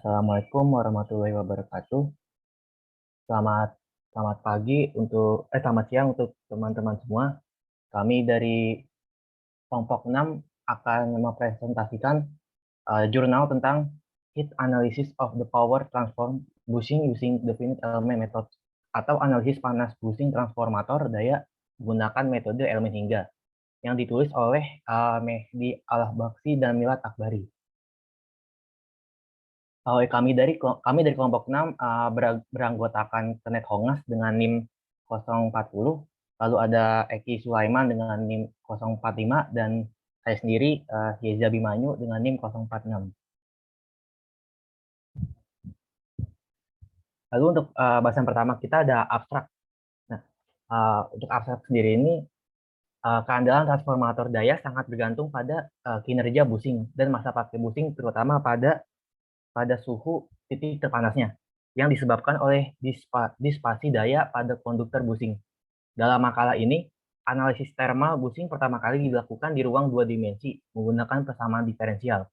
Assalamualaikum warahmatullahi wabarakatuh. Selamat selamat pagi selamat siang untuk teman-teman semua. Kami dari kelompok 6 akan mempresentasikan jurnal tentang heat analysis of the power transform bushing using definite element method atau analisis panas bushing transformator daya menggunakan metode elemen hingga yang ditulis oleh Mehdi Al-Baksi dan Milad Akbari. Kami dari kelompok 6 beranggotakan Kenet Hongas dengan NIM 040, lalu ada Eki Sulaiman dengan NIM 045 dan saya sendiri Yeza Bimanyu dengan NIM 046. Lalu untuk bahasan pertama kita ada abstrak. Nah, untuk abstrak sendiri ini keandalan transformator daya sangat bergantung pada kinerja busing dan masa pakai busing, terutama pada suhu titik terpanasnya yang disebabkan oleh dispasi daya pada konduktor busing. Dalam makalah ini, analisis thermal busing pertama kali dilakukan di ruang dua dimensi menggunakan persamaan diferensial.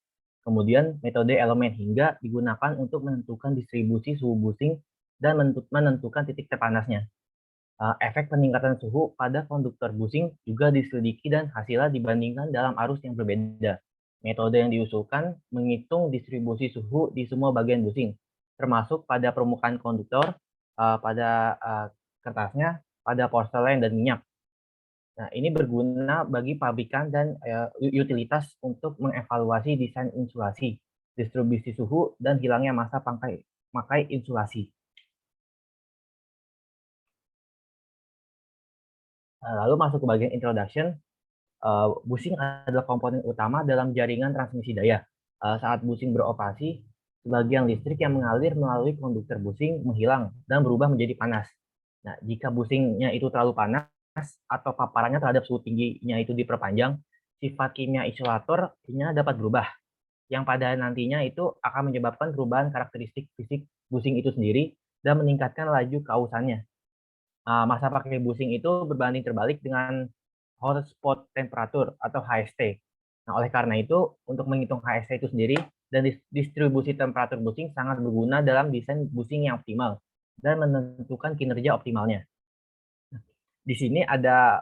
Kemudian, metode elemen hingga digunakan untuk menentukan distribusi suhu busing dan menentukan titik terpanasnya. Efek peningkatan suhu pada konduktor busing juga diselidiki dan hasilnya dibandingkan dalam arus yang berbeda. Metode yang diusulkan menghitung distribusi suhu di semua bagian busing, termasuk pada permukaan konduktor, pada kertasnya, pada porselen dan minyak. Nah, ini berguna bagi pabrikan dan utilitas untuk mengevaluasi desain insulasi, distribusi suhu, dan hilangnya masa pakai insulasi. Lalu masuk ke bagian introduction. Busing adalah komponen utama dalam jaringan transmisi daya. Saat busing beroperasi, sebagian listrik yang mengalir melalui konduktor busing menghilang dan berubah menjadi panas. Nah, jika busingnya itu terlalu panas atau paparannya terhadap suhu tingginya itu diperpanjang, sifat kimia isolatornya dapat berubah, yang pada nantinya itu akan menyebabkan perubahan karakteristik fisik busing itu sendiri dan meningkatkan laju kausannya. Masa pakai busing itu berbanding terbalik dengan hotspot temperatur atau HST. Nah, oleh karena itu, untuk menghitung HST itu sendiri dan distribusi temperatur busing sangat berguna dalam desain busing yang optimal dan menentukan kinerja optimalnya. Di sini uh,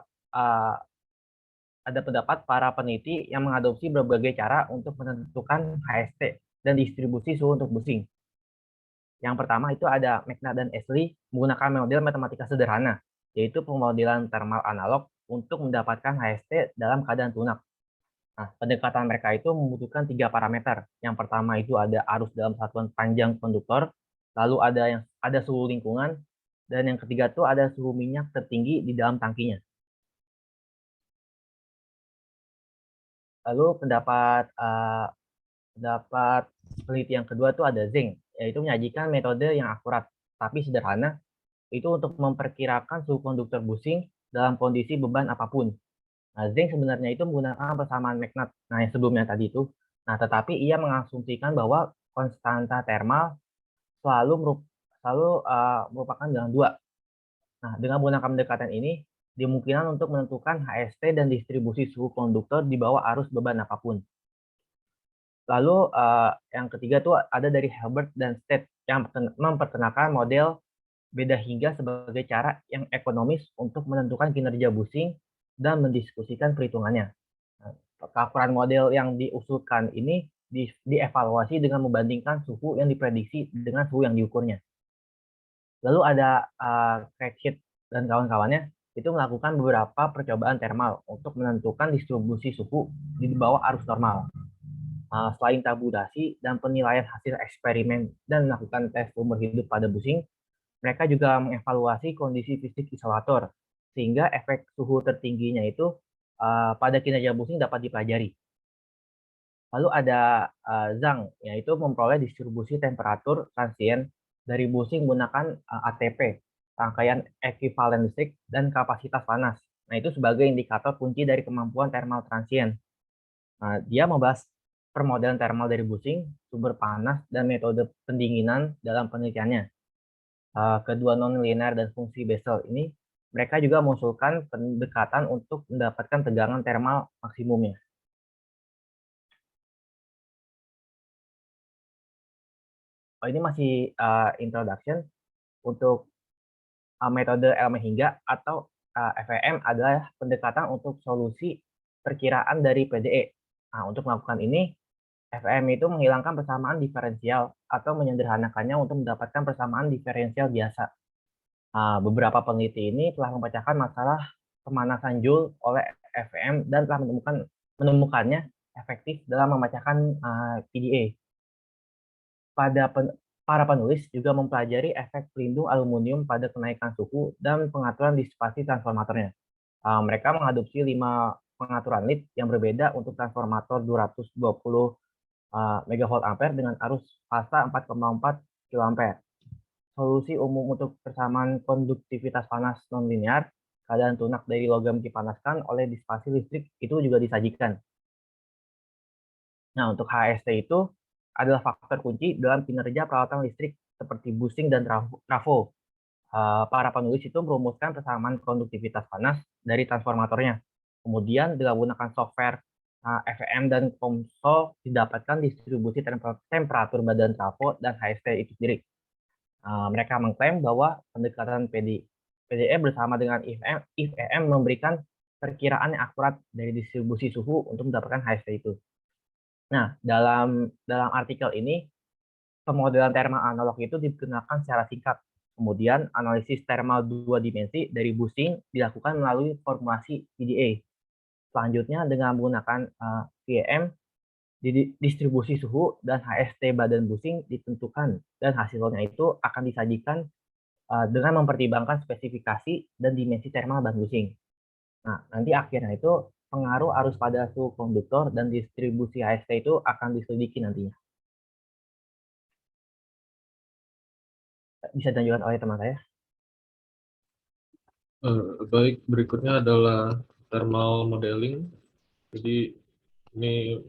ada pendapat para peneliti yang mengadopsi berbagai cara untuk menentukan HST dan distribusi suhu untuk busing. Yang pertama itu ada McNabb dan Ashley menggunakan model matematika sederhana, yaitu pemodelan thermal analog untuk mendapatkan HST dalam keadaan tunak. Nah, pendekatan mereka itu membutuhkan 3 parameter. Yang pertama itu ada arus dalam satuan panjang konduktor, lalu ada suhu lingkungan, dan yang ketiga itu ada suhu minyak tertinggi di dalam tangkinya. Lalu pendapat peneliti yang kedua itu ada Zeng, yaitu menyajikan metode yang akurat tapi sederhana itu untuk memperkirakan suhu konduktor busing dalam kondisi beban apapun. Nah, Zeng sebenarnya itu menggunakan persamaan McNabb, nah yang sebelumnya tadi itu. Nah, tetapi ia mengasumsikan bahwa konstanta thermal selalu merupakan bilangan 2. Nah, dengan menggunakan pendekatan ini, dimungkinkan untuk menentukan HST dan distribusi suhu konduktor di bawah arus beban apapun. Lalu yang ketiga tuh ada dari Hilbert dan State yang memperkenalkan model beda hingga sebagai cara yang ekonomis untuk menentukan kinerja busing dan mendiskusikan perhitungannya. Nah, keakuran model yang diusulkan ini dievaluasi dengan membandingkan suhu yang diprediksi dengan suhu yang diukurnya. Lalu ada Craighead dan kawan-kawannya itu melakukan beberapa percobaan thermal untuk menentukan distribusi suhu di bawah arus normal. Selain tabulasi dan penilaian hasil eksperimen dan melakukan tes umur hidup pada busing, mereka juga mengevaluasi kondisi fisik isolator, sehingga efek suhu tertingginya itu pada kinerja busing dapat dipelajari. Lalu ada Zhang, yaitu memperoleh distribusi temperatur transient dari busing menggunakan ATP, rangkaian ekivalen listrik, dan kapasitas panas. Nah, itu sebagai indikator kunci dari kemampuan thermal transient. Nah, dia membahas permodelan thermal dari busing, sumber panas, dan metode pendinginan dalam penelitiannya. Kedua non-linear dan fungsi Bessel ini, mereka juga mengusulkan pendekatan untuk mendapatkan tegangan thermal maksimumnya. Ini masih introduction untuk metode elemen hingga atau FEM adalah pendekatan untuk solusi perkiraan dari PDE. Nah, untuk melakukan ini, FEM itu menghilangkan persamaan diferensial atau menyederhanakannya untuk mendapatkan persamaan diferensial biasa. Beberapa peneliti ini telah memecahkan masalah pemanasan Joule oleh FEM dan telah menemukannya efektif dalam memecahkan PDA. Para penulis juga mempelajari efek pelindung aluminium pada kenaikan suhu dan pengaturan disipasi transformatornya. Mereka mengadopsi 5 pengaturan lead yang berbeda untuk transformator 220 megavolt ampere dengan arus fasa 4,4 kA. Solusi umum untuk persamaan konduktivitas panas nonlinear, keadaan tunak dari logam dipanaskan oleh disipasi listrik itu juga disajikan. Nah, untuk HST itu adalah faktor kunci dalam kinerja peralatan listrik seperti busing dan trafo. Para penulis itu merumuskan persamaan konduktivitas panas dari transformatornya. Kemudian dengan menggunakan software FEM dan COMSOL didapatkan distribusi temperatur badan trafo dan HST itu sendiri. Mereka mengklaim bahwa pendekatan PDE bersama dengan IFEM memberikan perkiraan yang akurat dari distribusi suhu untuk mendapatkan HST itu. Nah, dalam artikel ini, pemodelan thermal analog itu digunakan secara singkat. Kemudian, analisis thermal 2 dimensi dari busing dilakukan melalui formulasi PDA. Selanjutnya, dengan menggunakan VEM, distribusi suhu dan HST badan busing ditentukan, dan hasilnya itu akan disajikan dengan mempertimbangkan spesifikasi dan dimensi thermal bahan busing. Nah, nanti akhirnya itu pengaruh arus pada suhu konduktor dan distribusi HST itu akan diselidiki nantinya. Bisa dilanjutkan oleh teman saya. Baik, berikutnya adalah thermal modeling. Jadi ini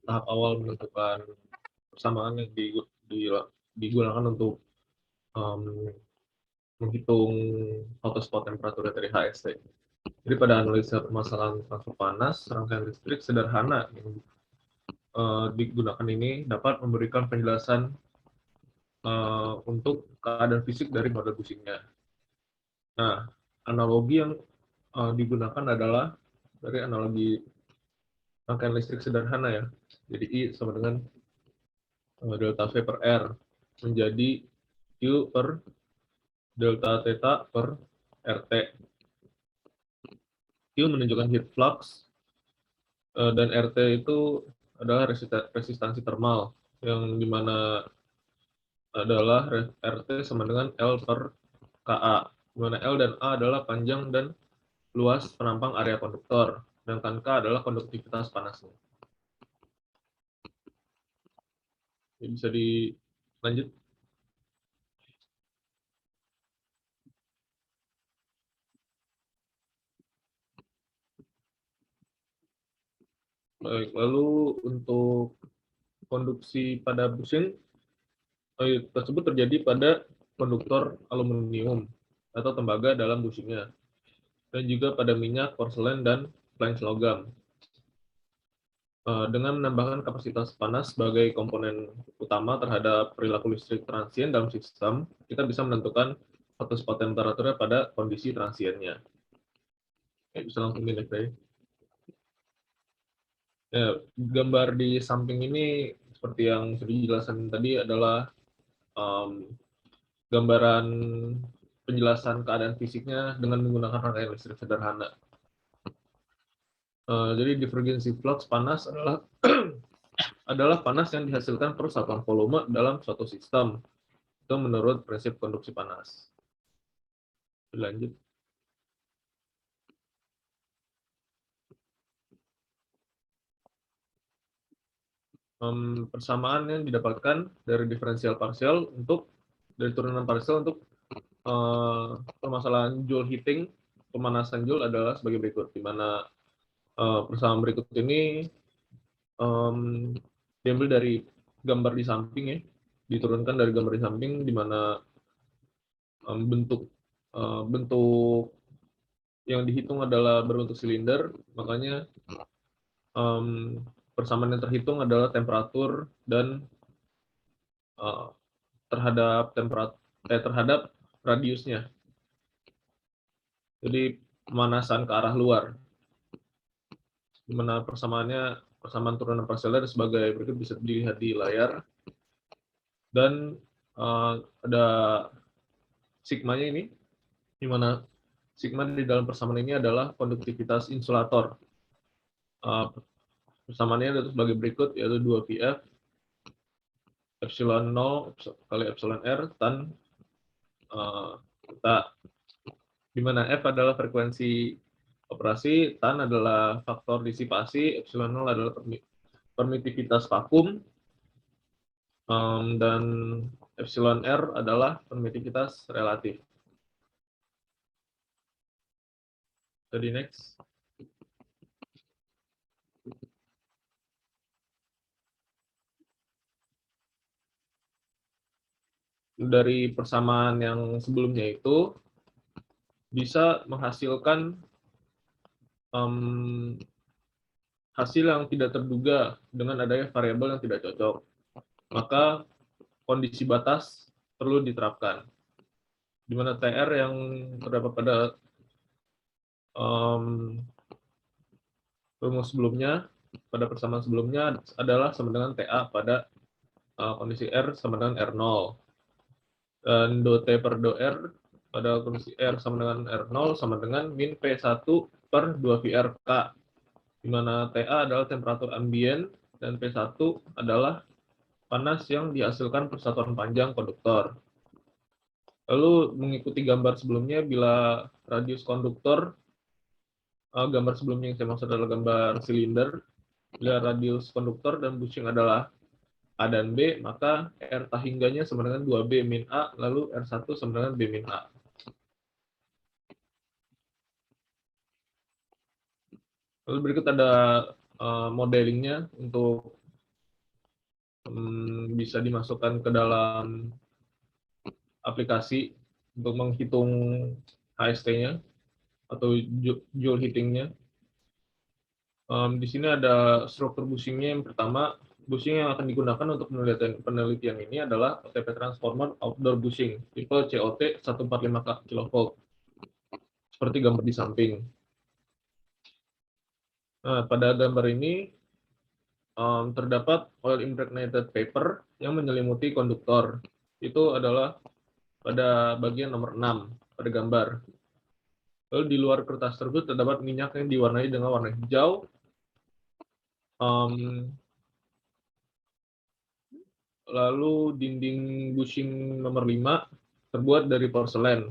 tahap awal menentukan persamaan yang digunakan untuk menghitung hotspot temperatur dari HST. Jadi pada analisa permasalahan transfer panas, rangkaian listrik sederhana yang digunakan ini dapat memberikan penjelasan untuk keadaan fisik dari model busingnya. Nah, analogi yang digunakan adalah dari analogi rangkaian listrik sederhana ya. Jadi I sama dengan delta V per R menjadi Q per delta theta per RT. Q menunjukkan heat flux dan RT itu adalah resistansi termal yang dimana adalah RT sama dengan L per KA, di mana L dan A adalah panjang dan luas penampang area konduktor, sedangkan K adalah konduktivitas panasnya. Jadi bisa dilanjut. Baik, lalu untuk konduksi pada busing tersebut terjadi pada konduktor aluminium atau tembaga dalam busingnya, dan juga pada minyak, porselen, dan flange logam. Dengan menambahkan kapasitas panas sebagai komponen utama terhadap perilaku listrik transien dalam sistem, kita bisa menentukan hotspot temperaturnya pada kondisi transiennya. Bisa langsung di next day. Ya, gambar di samping ini seperti yang sudah dijelaskan tadi adalah gambaran penjelasan keadaan fisiknya dengan menggunakan rangkaian listrik sederhana. Jadi divergensi flux panas adalah adalah panas yang dihasilkan per satuan volume dalam suatu sistem. Itu menurut prinsip konduksi panas. Lanjut. Persamaan yang didapatkan dari diferensial parsial dari turunan parsial untuk permasalahan Joule heating, pemanasan Joule adalah sebagai berikut, di mana persamaan berikut ini diambil dari gambar di samping ya, diturunkan dari gambar di samping, di mana bentuk yang dihitung adalah berbentuk silinder, makanya persamaan yang terhitung adalah temperatur dan terhadap terhadap radiusnya. Jadi pemanasan ke arah luar. Di mana persamaan turunan parsialnya sebagai berikut bisa dilihat di layar. Dan ada sigmanya ini, di mana sigma di dalam persamaan ini adalah konduktivitas insulator. Persamaannya adalah sebagai berikut, yaitu 2Vf epsilon 0 kali epsilon R tan theta, di mana F adalah frekuensi operasi, tan adalah faktor disipasi, epsilon 0 adalah permitivitas vakum, dan epsilon R adalah permitivitas relatif. Jadi next. Dari persamaan yang sebelumnya itu bisa menghasilkan hasil yang tidak terduga dengan adanya variabel yang tidak cocok. Maka kondisi batas perlu diterapkan, di mana TR yang terdapat pada rumus sebelumnya, pada persamaan sebelumnya adalah sama dengan TA pada kondisi R sama dengan R0. Dan do T per do R pada kondisi R sama dengan R0 sama dengan min P1 per 2VRK, di mana TA adalah temperatur ambien dan P1 adalah panas yang dihasilkan persatuan panjang konduktor. Lalu mengikuti gambar sebelumnya, bila radius konduktor, gambar sebelumnya yang saya maksud adalah gambar silinder, bila radius konduktor dan bushing adalah A dan B, maka R tahingganya sama dengan 2B min A, lalu R1 sama dengan B min A. Lalu berikut ada modelingnya untuk bisa dimasukkan ke dalam aplikasi untuk menghitung HST-nya atau joule heating-nya. Di sini ada struktur bushing-nya. Yang pertama, bushing yang akan digunakan untuk penelitian ini adalah OTP transformer outdoor bushing tipe COT 145 kV, seperti gambar di samping. Nah, pada gambar ini terdapat oil impregnated paper yang menyelimuti konduktor. Itu adalah pada bagian nomor 6 pada gambar. Lalu di luar kertas tersebut terdapat minyak yang diwarnai dengan warna hijau. Lalu dinding bushing nomor 5 terbuat dari porselen,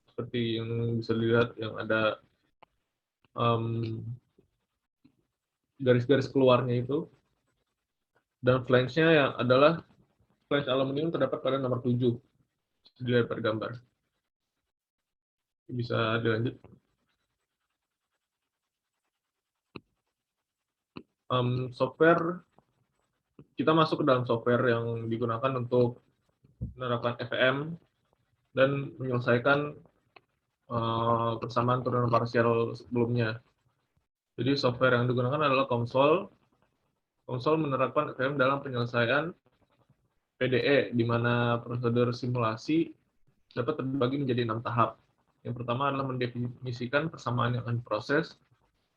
seperti yang bisa dilihat yang ada garis-garis keluarnya itu. Dan flange-nya yang adalah flange aluminium terdapat pada nomor 7, dilihat pada gambar. Bisa dilanjut. Software, kita masuk ke dalam software yang digunakan untuk menerapkan FEM dan menyelesaikan persamaan turunan parsial sebelumnya. Jadi software yang digunakan adalah Konsol. Konsol menerapkan FEM dalam penyelesaian PDE, di mana prosedur simulasi dapat terbagi menjadi 6 tahap. Yang pertama adalah mendefinisikan persamaan yang akan diproses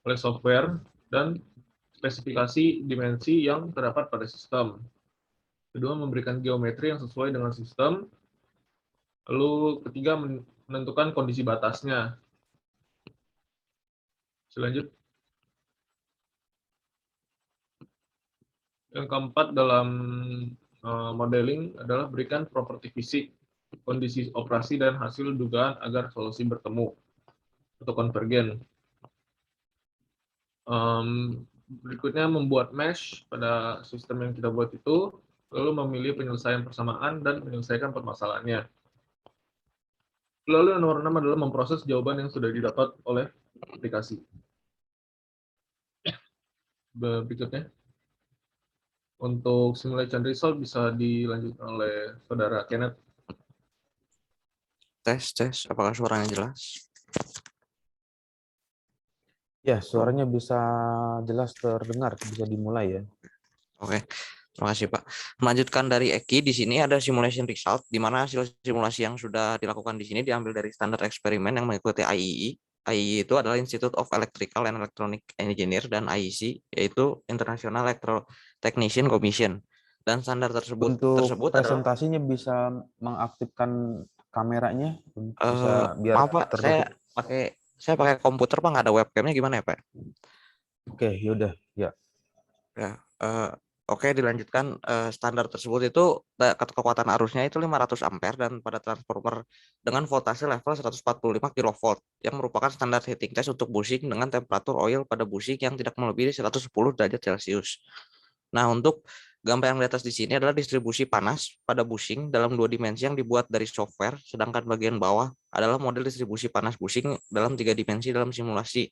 oleh software dan spesifikasi dimensi yang terdapat pada sistem. Kedua, memberikan geometri yang sesuai dengan sistem. Lalu ketiga, menentukan kondisi batasnya. Selanjutnya, yang keempat dalam modeling adalah berikan properti fisik, kondisi operasi, dan hasil dugaan agar solusi bertemu atau konvergen. Berikutnya membuat mesh pada sistem yang kita buat itu, lalu memilih penyelesaian persamaan dan menyelesaikan permasalahannya. Lalu yang nomor 6 adalah memproses jawaban yang sudah didapat oleh aplikasi. Berikutnya, untuk simulation result bisa dilanjutkan oleh saudara Kenneth. Tes, apakah suaranya jelas? Ya, suaranya bisa jelas terdengar, bisa dimulai ya. Oke. Terima kasih, Pak. Melanjutkan dari Eki, di sini ada simulation result, di mana hasil simulasi yang sudah dilakukan di sini diambil dari standar eksperimen yang mengikuti IEE. IEE itu adalah Institute of Electrical and Electronic Engineer, dan IEC yaitu International Electro Technician Commission. Dan standar tersebut Untuk adalah presentasinya bisa mengaktifkan kameranya, eh bisa biar maaf Pak, tertutup. saya pakai komputer Pak, nggak ada webcamnya, gimana ya Pak? Oke, yaudah, ya. Ya, oke, dilanjutkan. Standar tersebut itu kekuatan arusnya itu 500 ampere dan pada transformer dengan voltase level 145 kilovolt yang merupakan standar heating test untuk bushing dengan temperatur oil pada bushing yang tidak melebihi 110 derajat Celcius. Nah, untuk gambar yang di atas di sini adalah distribusi panas pada bushing dalam 2 dimensi yang dibuat dari software, sedangkan bagian bawah adalah model distribusi panas bushing dalam 3 dimensi dalam simulasi.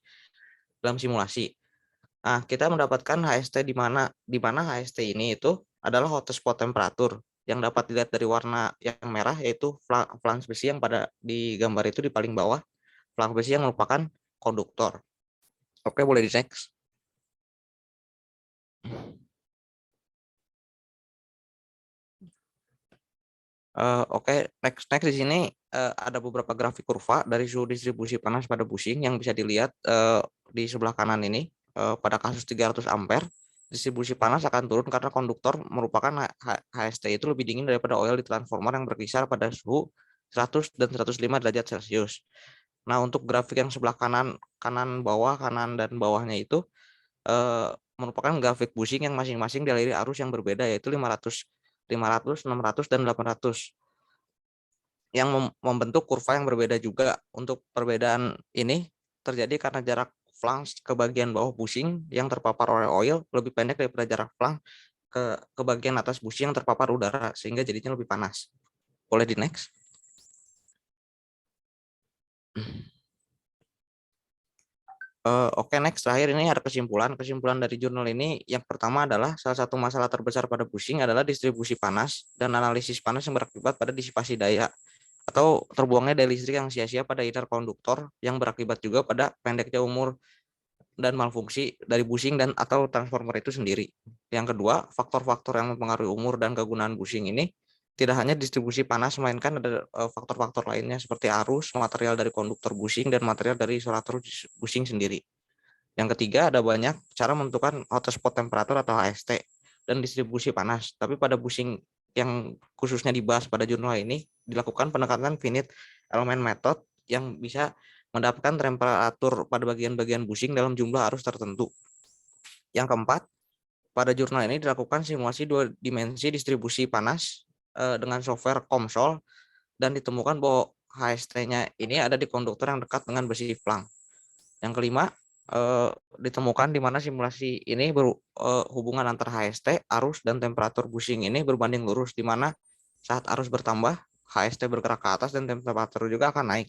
Nah, kita mendapatkan HST di mana HST ini itu adalah hotspot temperatur yang dapat dilihat dari warna yang merah, yaitu flange besi yang pada di gambar itu di paling bawah, flange besi yang merupakan konduktor. Oke, boleh di next. Oke, next di sini ada beberapa grafik kurva dari suhu distribusi panas pada bushing yang bisa dilihat di sebelah kanan ini. Pada kasus 300 ampere, distribusi panas akan turun karena konduktor merupakan HST itu lebih dingin daripada oil di transformer yang berkisar pada suhu 100 dan 105 derajat Celcius. Nah, untuk grafik yang sebelah kanan bawah, kanan dan bawahnya itu merupakan grafik bushing yang masing-masing dialiri arus yang berbeda, yaitu 500, 600 dan 800 yang membentuk kurva yang berbeda juga. Untuk perbedaan ini terjadi karena jarak flange ke bagian bawah bushing yang terpapar oleh oil lebih pendek daripada jarak flange ke bagian atas bushing yang terpapar udara, sehingga jadinya lebih panas. Boleh di next. Oke, next. Terakhir ini ada kesimpulan. Kesimpulan dari jurnal ini yang pertama adalah salah satu masalah terbesar pada bushing adalah distribusi panas dan analisis panas yang berakibat pada disipasi daya atau terbuangnya daya listrik yang sia-sia pada interkonduktor yang berakibat juga pada pendeknya umur dan malfungsi dari bushing dan atau transformer itu sendiri. Yang kedua, faktor-faktor yang mempengaruhi umur dan kegunaan bushing ini tidak hanya distribusi panas, melainkan ada faktor-faktor lainnya seperti arus, material dari konduktor bushing, dan material dari isolator bushing sendiri. Yang ketiga, ada banyak cara menentukan hotspot temperatur atau HST dan distribusi panas. Tapi pada bushing yang khususnya dibahas pada jurnal ini, dilakukan pendekatan finite element method yang bisa mendapatkan temperatur pada bagian-bagian bushing dalam jumlah arus tertentu. Yang keempat, pada jurnal ini dilakukan simulasi 2 dimensi distribusi panas dengan software COMSOL dan ditemukan bahwa HST-nya ini ada di konduktor yang dekat dengan besi flang. Yang kelima, ditemukan di mana simulasi ini hubungan antara HST, arus, dan temperatur bushing ini berbanding lurus, di mana saat arus bertambah, HST bergerak ke atas dan temperatur juga akan naik.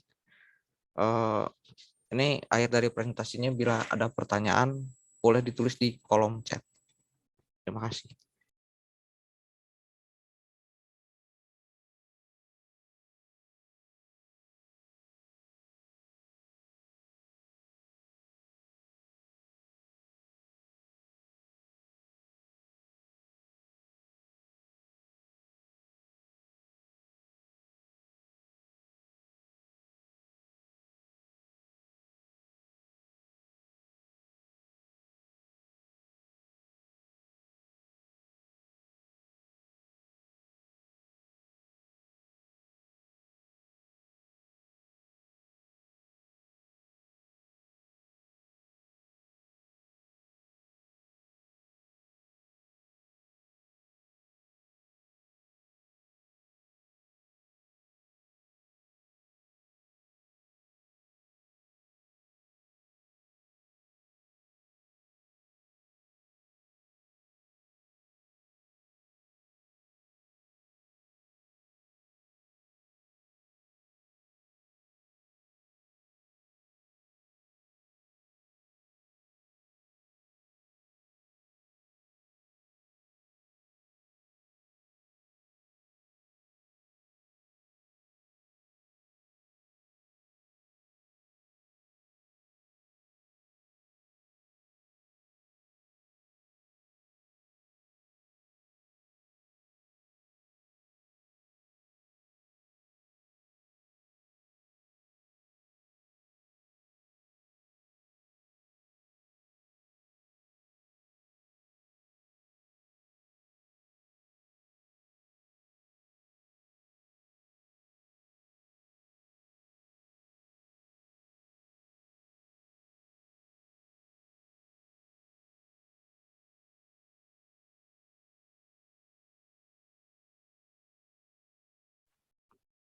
Ini akhir dari presentasinya. Bila ada pertanyaan, boleh ditulis di kolom chat. Terima kasih.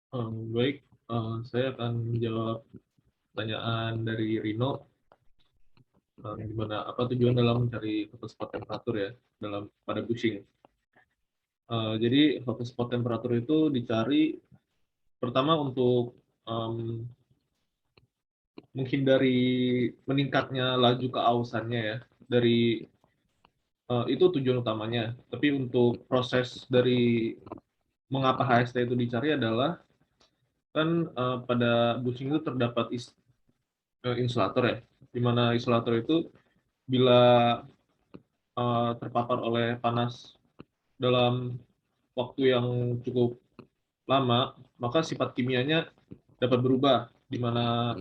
Baik, saya akan menjawab pertanyaan dari Rino. Gimana apa tujuan dalam mencari hotspot temperatur ya dalam pada bushing. Jadi hotspot temperatur itu dicari pertama untuk em, menghindari meningkatnya laju keausannya ya dari itu tujuan utamanya. Tapi untuk proses dari mengapa HST itu dicari adalah kan pada bushing itu terdapat insulator ya, di mana insulator itu bila terpapar oleh panas dalam waktu yang cukup lama, maka sifat kimianya dapat berubah, di mana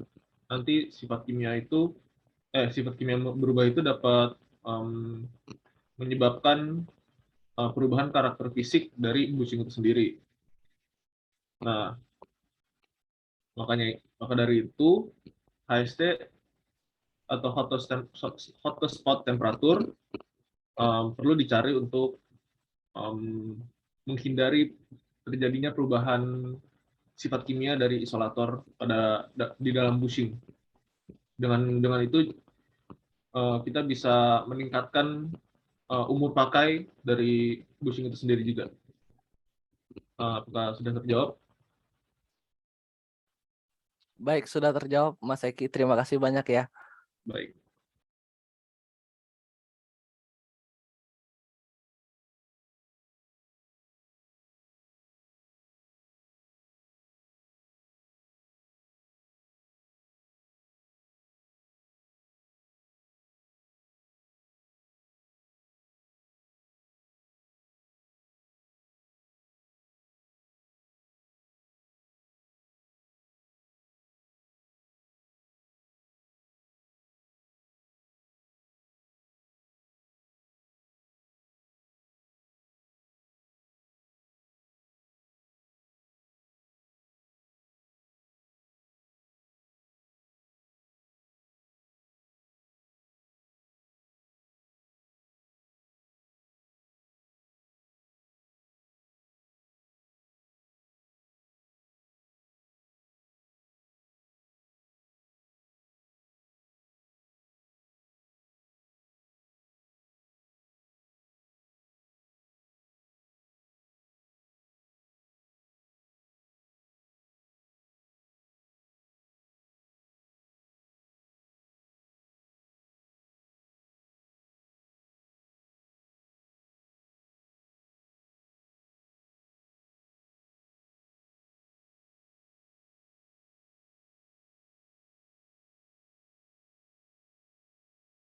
nanti sifat kimia berubah itu dapat em, menyebabkan perubahan karakter fisik dari bushing itu sendiri. Nah, maka dari itu HST atau hottest spot temperatur perlu dicari untuk um, menghindari terjadinya perubahan sifat kimia dari isolator di dalam bushing. Dengan itu kita bisa meningkatkan umur pakai dari bushing itu sendiri juga. Apakah sudah terjawab? Baik, sudah terjawab Mas Eki. Terima kasih banyak ya. Baik.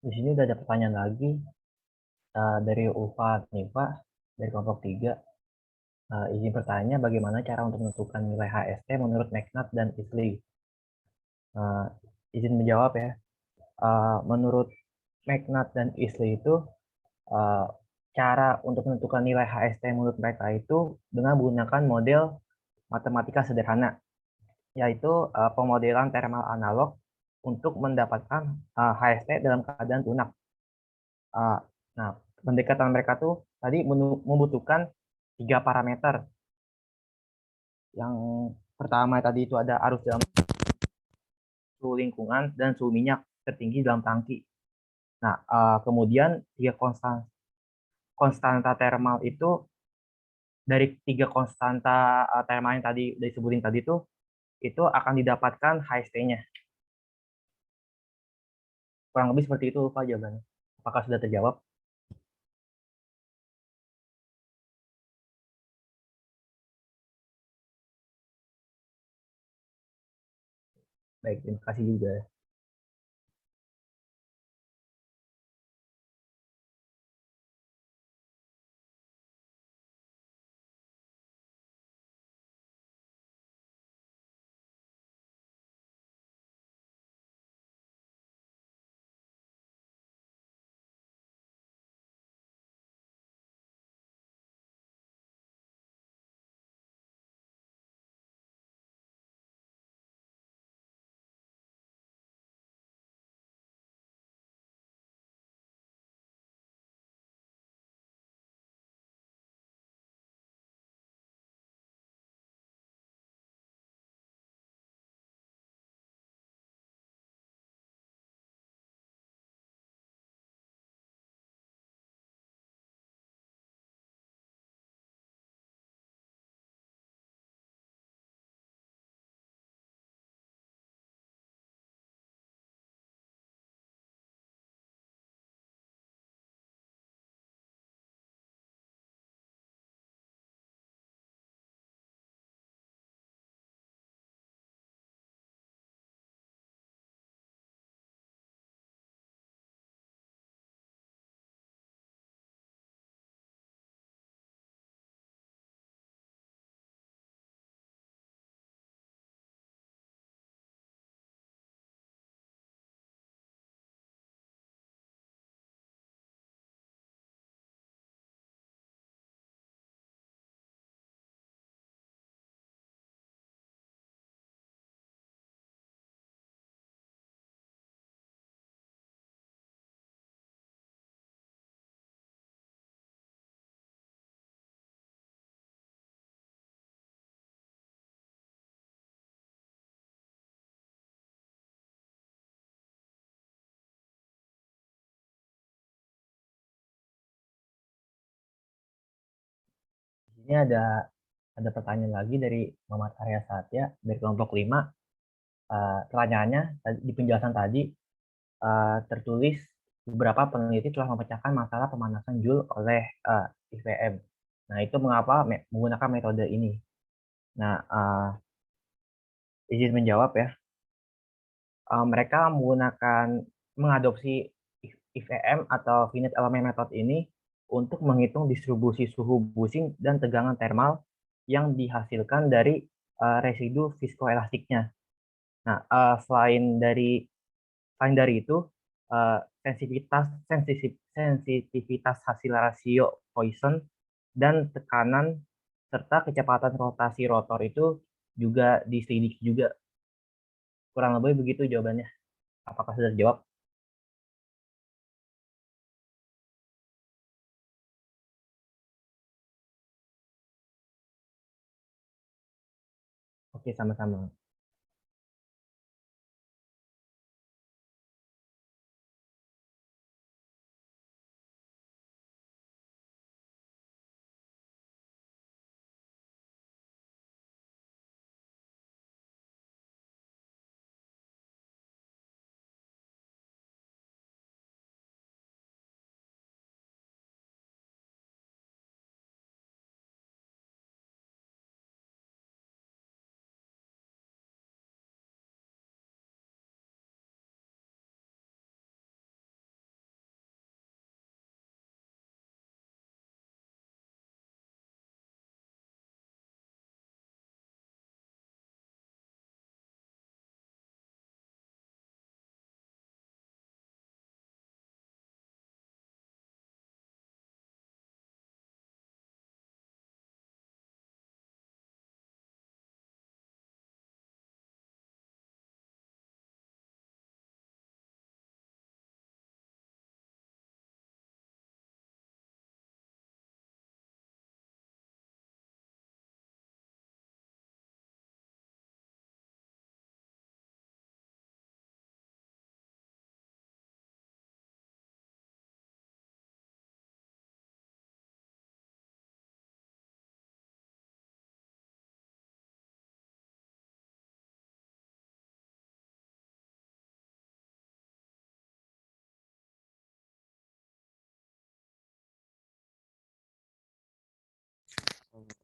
Di sini udah ada pertanyaan lagi dari Ufa Nifa dari kelompok 3. Izin bertanya bagaimana cara untuk menentukan nilai HST menurut McNutt dan Isley. Uh, izin menjawab ya. Menurut McNutt dan Isley itu uh, cara untuk menentukan nilai HST menurut mereka itu dengan menggunakan model matematika sederhana, yaitu pemodelan thermal analog untuk mendapatkan HST dalam keadaan lunak. Nah, pendekatan mereka tuh tadi membutuhkan 3 parameter. Yang pertama tadi itu ada arus dalam suhu lingkungan dan suhu minyak tertinggi dalam tangki. Nah, kemudian 3 konstanta thermal itu dari 3 konstanta thermal yang tadi disebutin tadi itu akan didapatkan HST-nya. Kurang lebih seperti itu Pak jawabannya. Apakah sudah terjawab? Baik, terima kasih juga. Ini ada pertanyaan lagi dari Muhammad Arya Satya dari kelompok 5. Pertanyaannya di penjelasan tadi tertulis beberapa peneliti telah memecahkan masalah pemanasan Joule oleh IVM. Nah, itu mengapa menggunakan metode ini? Nah, izin menjawab ya. Mereka mengadopsi IVM atau finite element method ini untuk menghitung distribusi suhu busing dan tegangan thermal yang dihasilkan dari residu viskoelastiknya. Nah, selain dari itu, sensitivitas hasil rasio Poisson dan tekanan serta kecepatan rotasi rotor itu juga diselidiki juga. Kurang lebih begitu jawabannya. Apakah sudah dijawab? Oke, sama-sama.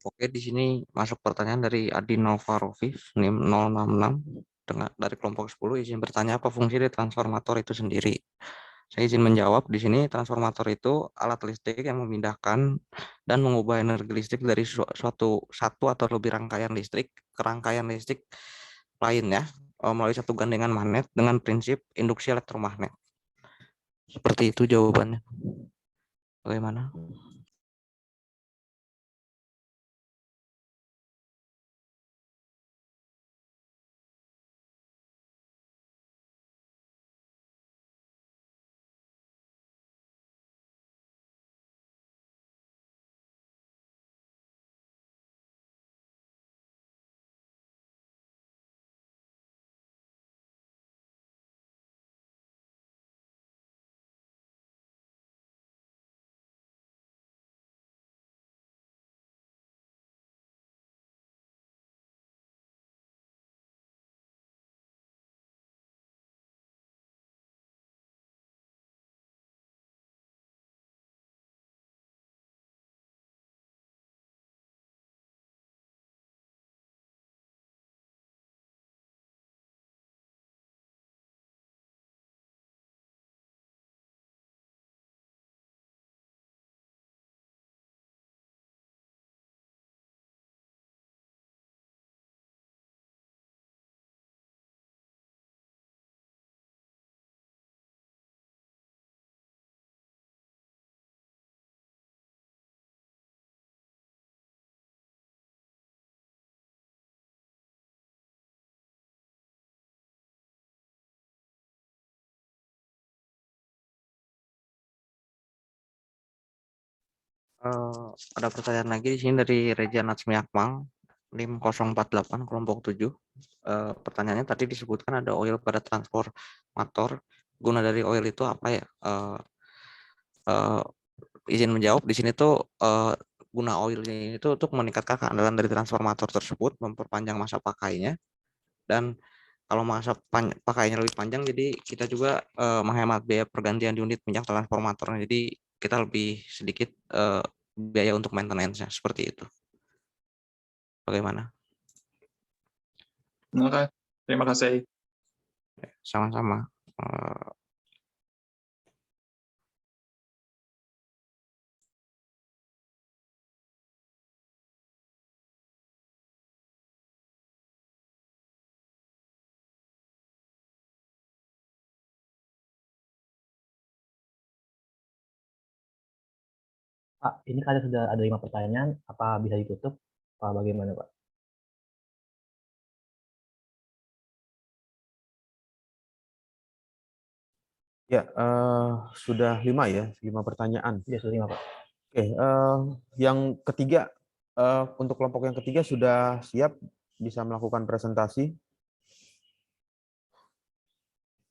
Oke, di sini masuk pertanyaan dari Adinova Roviv, NIM 066, dari kelompok 10, izin bertanya apa fungsi dari transformator itu sendiri. Saya izin menjawab, di sini transformator itu alat listrik yang memindahkan dan mengubah energi listrik dari satu atau lebih rangkaian listrik ke rangkaian listrik lainnya melalui satu gandengan magnet dengan prinsip induksi elektromagnet. Seperti itu jawabannya. Bagaimana? Ada pertanyaan lagi di sini dari Reja Natsmi Akmal, NIM 048 kelompok 7. Pertanyaannya tadi disebutkan ada oil pada transformator. Guna dari oil itu apa ya? Izin menjawab, di sini tuh guna oilnya itu untuk meningkatkan keandalan dari transformator tersebut, memperpanjang masa pakainya, dan kalau masa pakainya lebih panjang, jadi kita juga menghemat biaya pergantian unit minyak transformatornya. Jadi kita lebih sedikit biaya untuk maintenance-nya, seperti itu. Bagaimana? Oke, terima kasih. Sama-sama. Pak, ini kalian sudah ada 5 pertanyaan, apa bisa ditutup? Apa bagaimana, Pak? Ya, sudah 5 ya, 5 pertanyaan. Ya, sudah 5, Pak. Oke, yang ketiga, untuk kelompok yang ketiga sudah siap bisa melakukan presentasi.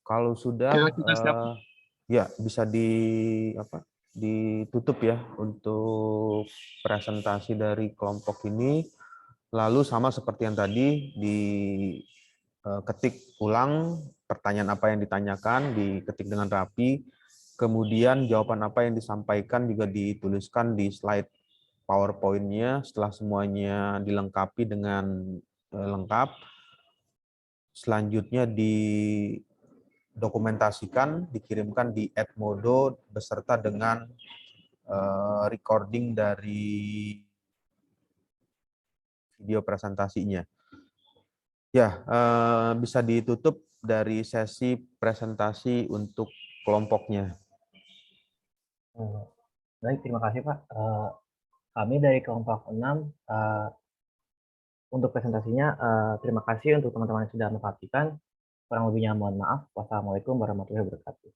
Kalau sudah, Ya, kita siap. ya bisa ditutup ya untuk presentasi dari kelompok ini. Lalu sama seperti yang tadi, diketik ulang pertanyaan apa yang ditanyakan, diketik dengan rapi, kemudian jawaban apa yang disampaikan juga dituliskan di slide PowerPoint-nya. Setelah semuanya dilengkapi dengan lengkap, selanjutnya didokumentasikan, dikirimkan di Edmodo beserta dengan recording dari video presentasinya. Ya, bisa ditutup dari sesi presentasi untuk kelompoknya. Baik, terima kasih, Pak. Kami dari kelompok 6, untuk presentasinya, terima kasih untuk teman-teman yang sudah memperhatikan. Kurang lebihnya mohon maaf. Wassalamualaikum warahmatullahi wabarakatuh.